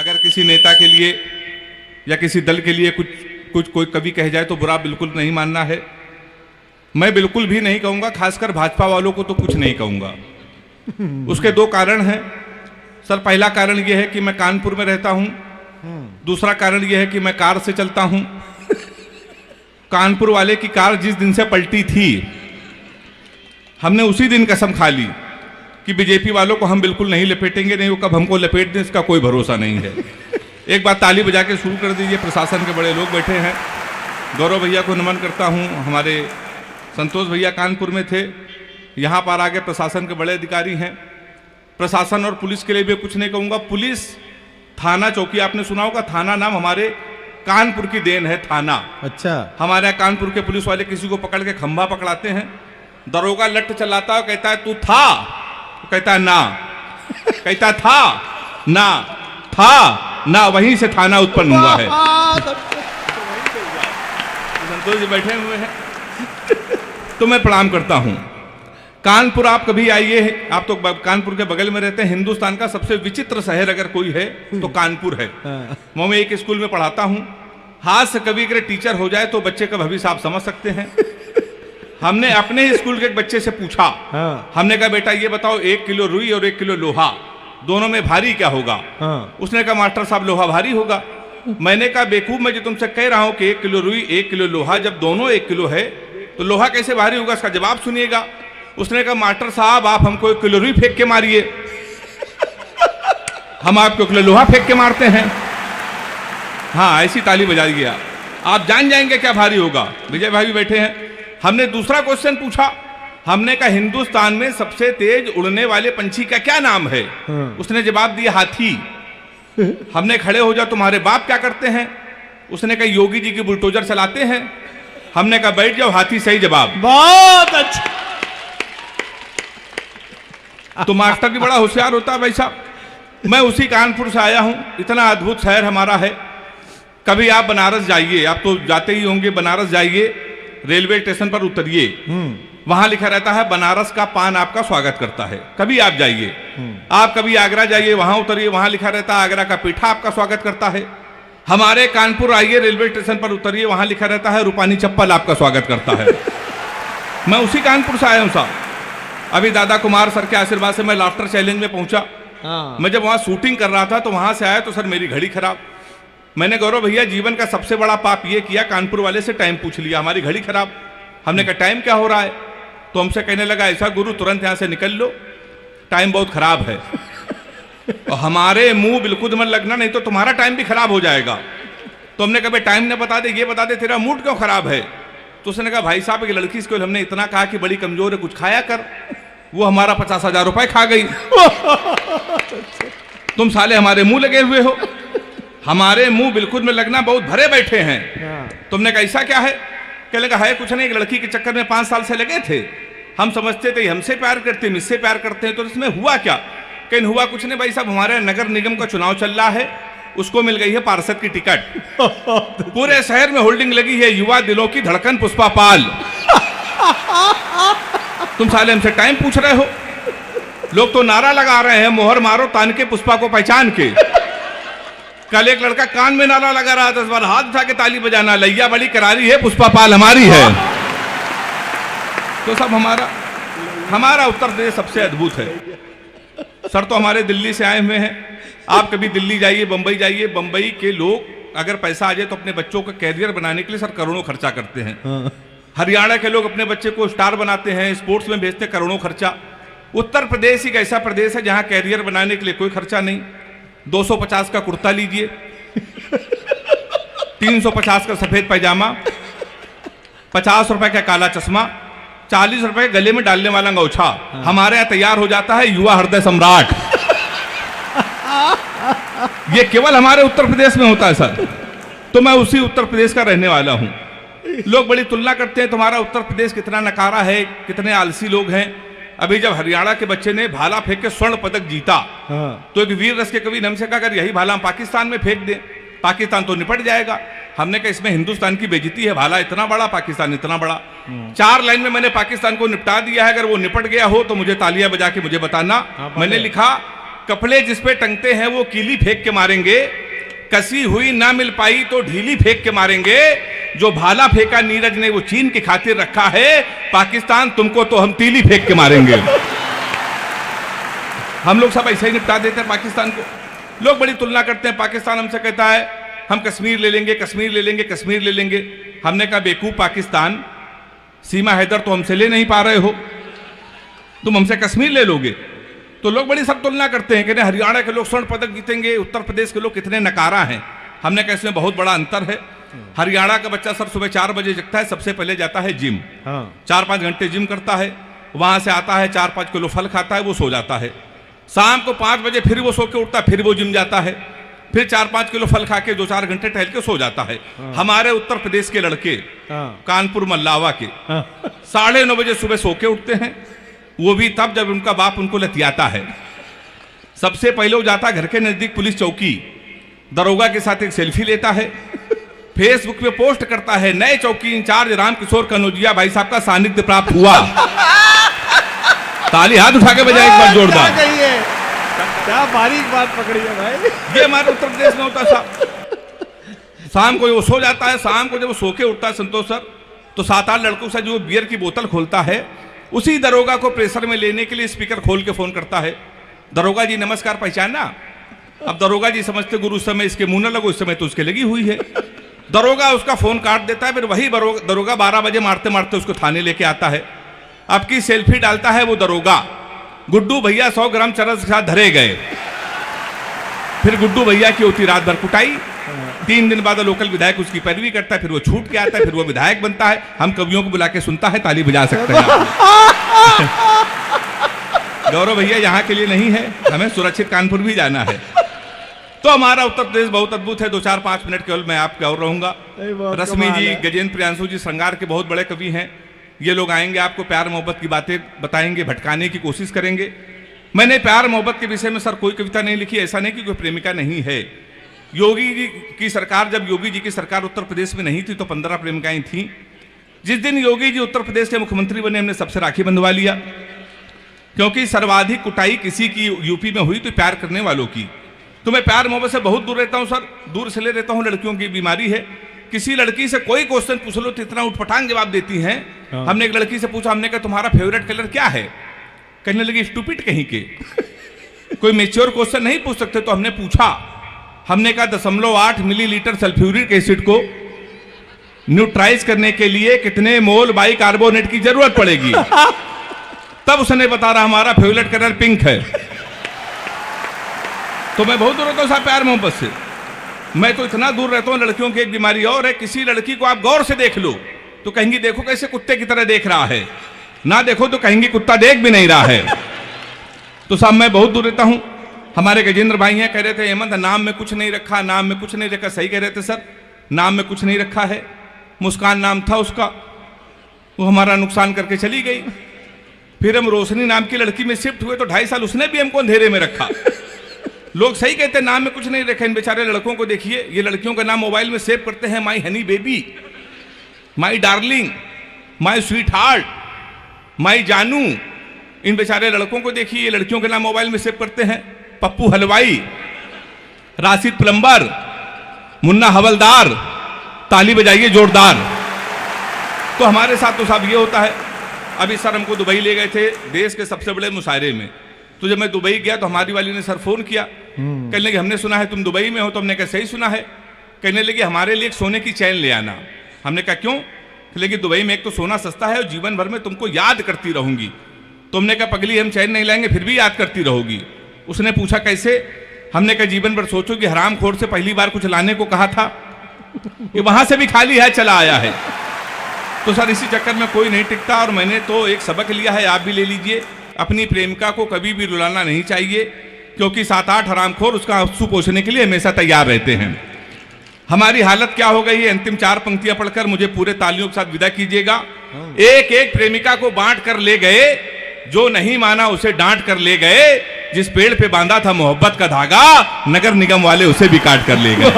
अगर किसी नेता के लिए या किसी दल के लिए कुछ कोई कवि कह जाए तो बुरा बिल्कुल नहीं मानना है। मैं बिल्कुल भी नहीं कहूँगा, खासकर भाजपा वालों को तो कुछ नहीं कहूँगा। उसके दो कारण हैं सर। पहला कारण यह है कि मैं कानपुर में रहता हूँ, दूसरा कारण यह है कि मैं कार से चलता हूँ। कानपुर वाले की कार जिस दिन से पलटी थी, हमने उसी दिन कसम खा ली कि बीजेपी वालों को हम बिल्कुल नहीं लपेटेंगे, नहीं वो कब हमको लपेट दें इसका कोई भरोसा नहीं है। एक बार ताली बजा के शुरू कर दीजिए। प्रशासन के बड़े लोग बैठे हैं, गौरव भैया को नमन करता हूं। हमारे संतोष भैया कानपुर में थे, यहाँ पर आगे प्रशासन के बड़े अधिकारी हैं। प्रशासन और पुलिस के लिए भी कुछ नहीं कहूँगा। पुलिस थाना चौकी, आपने सुना होगा, थाना नाम हमारे कानपुर की देन है, थाना। अच्छा। हमारे यहाँ कानपुर के पुलिस वाले किसी को पकड़ के खंभा पकड़ाते हैं, दरोगा लट चलाता है, कहता है तू था, तो कहता है ना, कहता था ना, था ना, वहीं से थाना उत्पन्न हुआ है। संतोष जी बैठे हुए हैं, तो मैं प्रणाम करता हूं। कानपुर आप कभी आइए, आप तो कानपुर के बगल में रहते हैं। हिंदुस्तान का सबसे विचित्र शहर अगर कोई है तो कानपुर है। मैं एक स्कूल में पढ़ाता हूं। हाथ से कभी अगर टीचर हो जाए तो बच्चे का भविष्य आप समझ सकते हैं। हमने अपने ही स्कूल के एक बच्चे से पूछा, हमने कहा बेटा ये बताओ 1 किलो रुई और 1 किलो लोहा, दोनों में भारी क्या होगा? उसने कहा मास्टर साहब लोहा भारी होगा। मैंने कहा बेवकूफ, मैं जो तुमसे कह रहा हूं कि 1 किलो रुई 1 किलो लोहा, जब दोनों 1 किलो है तो लोहा कैसे भारी होगा? इसका जवाब सुनिएगा। उसने कहा मास्टर साहब आप हमको 1 किलो रुई फेंक के मारिए, हम आपको 1 किलो लोहा फेंक के मारते हैं। हाँ, ऐसी ताली बजाइए, आप जान जाएंगे क्या भारी होगा। विजय भाई भी बैठे हैं। हमने दूसरा क्वेश्चन पूछा, हमने कहा हिंदुस्तान में सबसे तेज उड़ने वाले पंछी का क्या नाम है? उसने जवाब दिया हाथी। हमने खड़े हो जाओ तुम्हारे बाप क्या करते हैं? उसने कहा योगी जी की बुलडोजर चलाते हैं। हमने कहा बैठ जाओ, हाथी सही जवाब। बहुत अच्छा। तो मास्टर भी बड़ा होशियार होता है भाई साहब। मैं उसी कानपुर से आया हूं, इतना अद्भुत शहर हमारा है। कभी आप बनारस जाइए, आप तो जाते ही होंगे, बनारस जाइए, रेलवे स्टेशन पर उतरिए, वहां लिखा रहता है बनारस का पान आपका स्वागत करता है। कभी आप जाइए, आप कभी आगरा जाइए, वहां उतरिए, वहां लिखा रहता है आगरा का पीठा आपका स्वागत करता है। हमारे कानपुर आइए, रेलवे स्टेशन पर उतरिए, वहां लिखा रहता है रूपानी चप्पल आपका स्वागत करता है। मैं उसी कानपुर से आया हूं साहब। अभी दादा कुमार सर के आशीर्वाद से मैं लाफ्टर चैलेंज में पहुंचा। मैं जब वहां शूटिंग कर रहा था तो वहां से आया तो सर मेरी घड़ी खराब। मैंने गौरव भैया जीवन का सबसे बड़ा पाप ये किया, कानपुर वाले से टाइम पूछ लिया, हमारी घड़ी खराब। हमने कहा टाइम क्या हो रहा है? तो हमसे कहने लगा ऐसा गुरु तुरंत यहां से निकल लो, टाइम बहुत खराब है। और हमारे मुंह बिल्कुल मन लगना, नहीं तो तुम्हारा टाइम भी खराब हो जाएगा। तो हमने कहा टाइम न बता दे, ये बता दे तेरा मूड क्यों खराब है? तो उसने कहा भाई साहब एक लड़की इसको हमने इतना कहा कि बड़ी कमजोर है, कुछ खाया कर, वो हमारा 50,000 रुपए खा गई। तुम साले हमारे मुंह लगे हुए हो, हमारे मुंह बिल्कुल में लगना बहुत भरे बैठे हैं। तुमने कहा ऐसा क्या है? कहने लगा है कुछ नहीं, एक लड़की के चक्कर में 5 साल से लगे थे, हम समझते थे हमसे प्यार करते हैं, मुझसे प्यार करते हैं, तो इसमें हुआ क्या? कहीं हुआ कुछ नहीं भाई साहब, हमारे नगर निगम का चुनाव चल रहा है, उसको मिल गई है पार्षद की टिकट। पूरे शहर में होल्डिंग लगी है युवा दिलों की धड़कन पुष्पा पाल। तुम साले हमसे टाइम पूछ रहे हो? लोग तो नारा लगा रहे हैं मोहर मारो तान के पुष्पा को पहचान के। कल एक लड़का कान में नारा लगा रहा था, इस बार हाथ उठा के ताली बजाना, लैया बड़ी करारी है, पुष्पा पाल हमारी है। तो सब हमारा उत्तर प्रदेश सबसे अद्भुत है। सर तो हमारे दिल्ली से आए हुए हैं। आप कभी दिल्ली जाइए, बंबई जाइए, बंबई के लोग अगर पैसा आ जाए तो अपने बच्चों का कैरियर बनाने के लिए सर करोड़ों खर्चा करते हैं। हरियाणा के लोग अपने बच्चे को स्टार बनाते हैं, स्पोर्ट्स में भेजते, करोड़ों खर्चा। उत्तर प्रदेश एक ऐसा प्रदेश है जहां कैरियर बनाने के लिए कोई खर्चा नहीं। 250 का कुर्ता लीजिए, 350 का सफेद पैजामा, 50 रुपए का काला चश्मा, 40 रुपए गले में डालने वाला अंगोछा। हमारे यहाँ तैयार हो जाता है युवा हृदय सम्राट। ये केवल हमारे उत्तर प्रदेश में होता है सर। तो मैं उसी उत्तर प्रदेश का रहने वाला हूं। लोग बड़ी तुलना करते हैं तुम्हारा उत्तर प्रदेश कितना नकारा है, कितने आलसी लोग हैं। अभी जब हरियाणा के बच्चे ने भाला फेंक के स्वर्ण पदक जीता, तो एक वीर रस के कवि ने हमसे कहा अगर यही भाला हम पाकिस्तान में फेंक दें, पाकिस्तान तो निपट जाएगा। हमने कहा इसमें हिंदुस्तान की बेइज्जती है, भाला इतना बड़ा, पाकिस्तान इतना बड़ा। 4 लाइन में मैंने पाकिस्तान को निपटा दिया है। अगर वो निपट गया हो तो मुझे तालियां बजा के मुझे बताना। मैंने लिखा कपड़े जिस पे टंगते हैं वो कीली फेंक के मारेंगे, कसी हुई ना मिल पाई तो ढीली फेंक के मारेंगे, जो भाला फेंका नीरज ने वो चीन की खातिर रखा है, पाकिस्तान तुमको तो हम तीली फेंक के मारेंगे। हम लोग सब ऐसे ही निपटा देते हैं पाकिस्तान को। लोग बड़ी तुलना करते हैं, पाकिस्तान हमसे कहता है हम कश्मीर ले लेंगे, कश्मीर ले लेंगे, कश्मीर ले लेंगे। हमने कहा बेवकूफ पाकिस्तान, सीमा हैदर तो हमसे ले नहीं पा रहे हो, तुम हमसे कश्मीर ले लोगे। तो लोग बड़ी सब तुलना करते हैं कि हरियाणा के लोग स्वर्ण पदक जीतेंगे, उत्तर प्रदेश के लोग कितने नकारा हैं। हमने कहा इसमें बहुत बड़ा अंतर है। हरियाणा का बच्चा सर सुबह 4 बजे जगता है, सबसे पहले जाता है जिम, 4-5 घंटे जिम करता है, वहां से आता है 4-5 किलो फल खाता है, वो सो जाता है। शाम को 5 बजे फिर वो सो के उठता है, फिर वो जिम जाता है, फिर 4-5 किलो फल खा के 2-4 घंटे टहल के सो जाता है। हमारे उत्तर प्रदेश के लड़के कानपुर मल्लावा के 9:30 बजे सुबह सो के उठते हैं, वो भी तब जब उनका बाप उनको लतियाता है। सबसे पहले वो जाता घर के नजदीक पुलिस चौकी, दरोगा के साथ एक सेल्फी लेता है, फेसबुक पे पोस्ट करता है, नए चौकी इंचार्ज रामकिशोर कनौजिया भाई साहब का सानिध्य प्राप्त हुआ। ताली हाथ उठा के बजाय एक बार जोरदार। क्या बारीक बात पकड़ी है भाई। ये हमारे उत्तर प्रदेश में होता था। शाम को वो सो जाता है, शाम को जब वो सो के उठता है संतोष सर, तो 7-8 लड़कों से जो बियर की बोतल खोलता है, उसी दरोगा को प्रेशर में लेने के लिए स्पीकर खोल के फोन करता है, दरोगा जी नमस्कार, पहचाना? अब दरोगा जी समझते गुरु उस समय इसके मुंह न लगो, इस समय तो उसके लगी हुई है। दरोगा उसका फोन काट देता है, फिर वही दरोगा 12 बजे मारते मारते उसको थाने लेके आता है। आपकी सेल्फी डालता है वो दरोगा, गुड्डू भैया 100 ग्राम चरस के साथ धरे गए। फिर गुड्डू भैया की होती रात भर कुटाई। 3 दिन बाद लोकल विधायक उसकी पैरवी करता है, फिर वो छूट के आता है, फिर वो विधायक बनता है। हम कवियों को बुला के सुनता है, ताली बजा सकते हैं। गौरव भैया यहाँ के लिए नहीं है, हमें सुरक्षित कानपुर भी जाना है। तो हमारा उत्तर प्रदेश बहुत अद्भुत है। 2-4-5 मिनट केवल मैं आपके और रहूंगा। रश्मि जी, गजेंद्र प्रियांशु जी श्रृंगार के बहुत बड़े कवि हैं। ये लोग आएंगे, आपको प्यार मोहब्बत की बातें बताएंगे, भटकाने की कोशिश करेंगे। मैंने प्यार मोहब्बत के विषय में सर कोई कविता नहीं लिखी, ऐसा नहीं कि कोई प्रेमिका नहीं है। योगी जी की सरकार, जब योगी जी की सरकार उत्तर प्रदेश में नहीं थी तो 15 प्रेमिकाएं थीं। जिस दिन योगी जी उत्तर प्रदेश के मुख्यमंत्री बने, हमने सबसे राखी बंधवा लिया, क्योंकि सर्वाधिक कुटाई किसी की यूपी में हुई तो प्यार करने वालों की। तो मैं प्यार मोहब्बत से बहुत दूर रहता हूं सर, दूर से ले रहता हूं। लड़कियों की बीमारी है, किसी लड़की से कोई क्वेश्चन पूछ लो तो इतना उठपटांग जवाब देती हैं। हमने एक लड़की से पूछा, हमने कहा तुम्हारा फेवरेट कलर क्या है? कहने लगी स्टूपिड कहीं के, कोई मेच्योर क्वेश्चन नहीं पूछ सकते। तो हमने पूछा, हमने कहा 0.8 मिलीलीटर सल्फ्यूरिक एसिड को न्यूट्राइज करने के लिए कितने मोल बाइकार्बोनेट की जरूरत पड़ेगी? तब उसने बता रहा हमारा फेवरेट कलर पिंक है। तो मैं बहुत दूर रहता हूं प्यार मोहब्बत से। मैं तो इतना दूर रहता हूं। लड़कियों की एक बीमारी और है, किसी लड़की को आप गौर से देख लो तो कहेंगी देखो कैसे कुत्ते की तरह देख रहा है, ना देखो तो कहेंगी कुत्ता देख भी नहीं रहा है। तो साहब मैं बहुत दूर रहता हूं। हमारे गजेंद्र भाई हैं, कह रहे थे हेमंत नाम में कुछ नहीं रखा, नाम में कुछ नहीं रखा। सही कह रहे थे सर, नाम में कुछ नहीं रखा है। मुस्कान नाम था उसका, वो हमारा नुकसान करके चली गई। फिर हम रोशनी नाम की लड़की में शिफ्ट हुए तो 2.5 साल उसने भी हमको अंधेरे में रखा। लोग सही कहते हैं नाम में कुछ नहीं रखा। इन बेचारे लड़कों को देखिए, ये लड़कियों का नाम मोबाइल में सेव करते हैं, my honey baby, my darling, my sweetheart, my जानू। इन बेचारे लड़कों को देखिए, ये लड़कियों के नाम मोबाइल में सेव करते हैं। पप्पू हलवाई, राशिद प्लम्बर, मुन्ना हवलदार। ताली बजाइए जोरदार। तो हमारे साथ तो साहब ये होता है। अभी सर हमको दुबई ले गए थे देश के सबसे बड़े मुशायरे में। तो जब मैं दुबई गया तो हमारी वाली ने सर फोन किया, कहने लगे हमने सुना है तुम दुबई में हो। तो हमने कहा सही सुना है। कहने लगे हमारे लिए एक सोने की चैन ले आना। हमने कहा क्यों? लेकिन दुबई में एक तो सोना सस्ता है और जीवन भर में तुमको याद करती रहूंगी। तो हमने कहा पगली हम चैन नहीं लाएंगे फिर भी याद करती रहोगी। उसने पूछा कैसे? हमने कहा जीवन भर सोचो कि हरामखोर से पहली बार कुछ लाने को कहा था, ये वहां से भी खाली है चला आया है। तो सर इसी चक्कर में कोई नहीं टिकता। और मैंने तो एक सबक लिया है, आप भी ले लीजिए। अपनी प्रेमिका को कभी भी रुलाना नहीं चाहिए, क्योंकि 7-8 हरामखोर उसका आंसू पोंछने के लिए हमेशा तैयार रहते हैं। हमारी हालत क्या हो गई है? अंतिम 4 पंक्तियां पढ़कर मुझे पूरे तालियों के साथ विदा कीजिएगा। एक एक प्रेमिका को बांट कर ले गए, जो नहीं माना उसे डांट कर ले गए। जिस पेड़ पे बांधा था मोहब्बत का धागा, नगर निगम वाले उसे भी काट कर ले गए।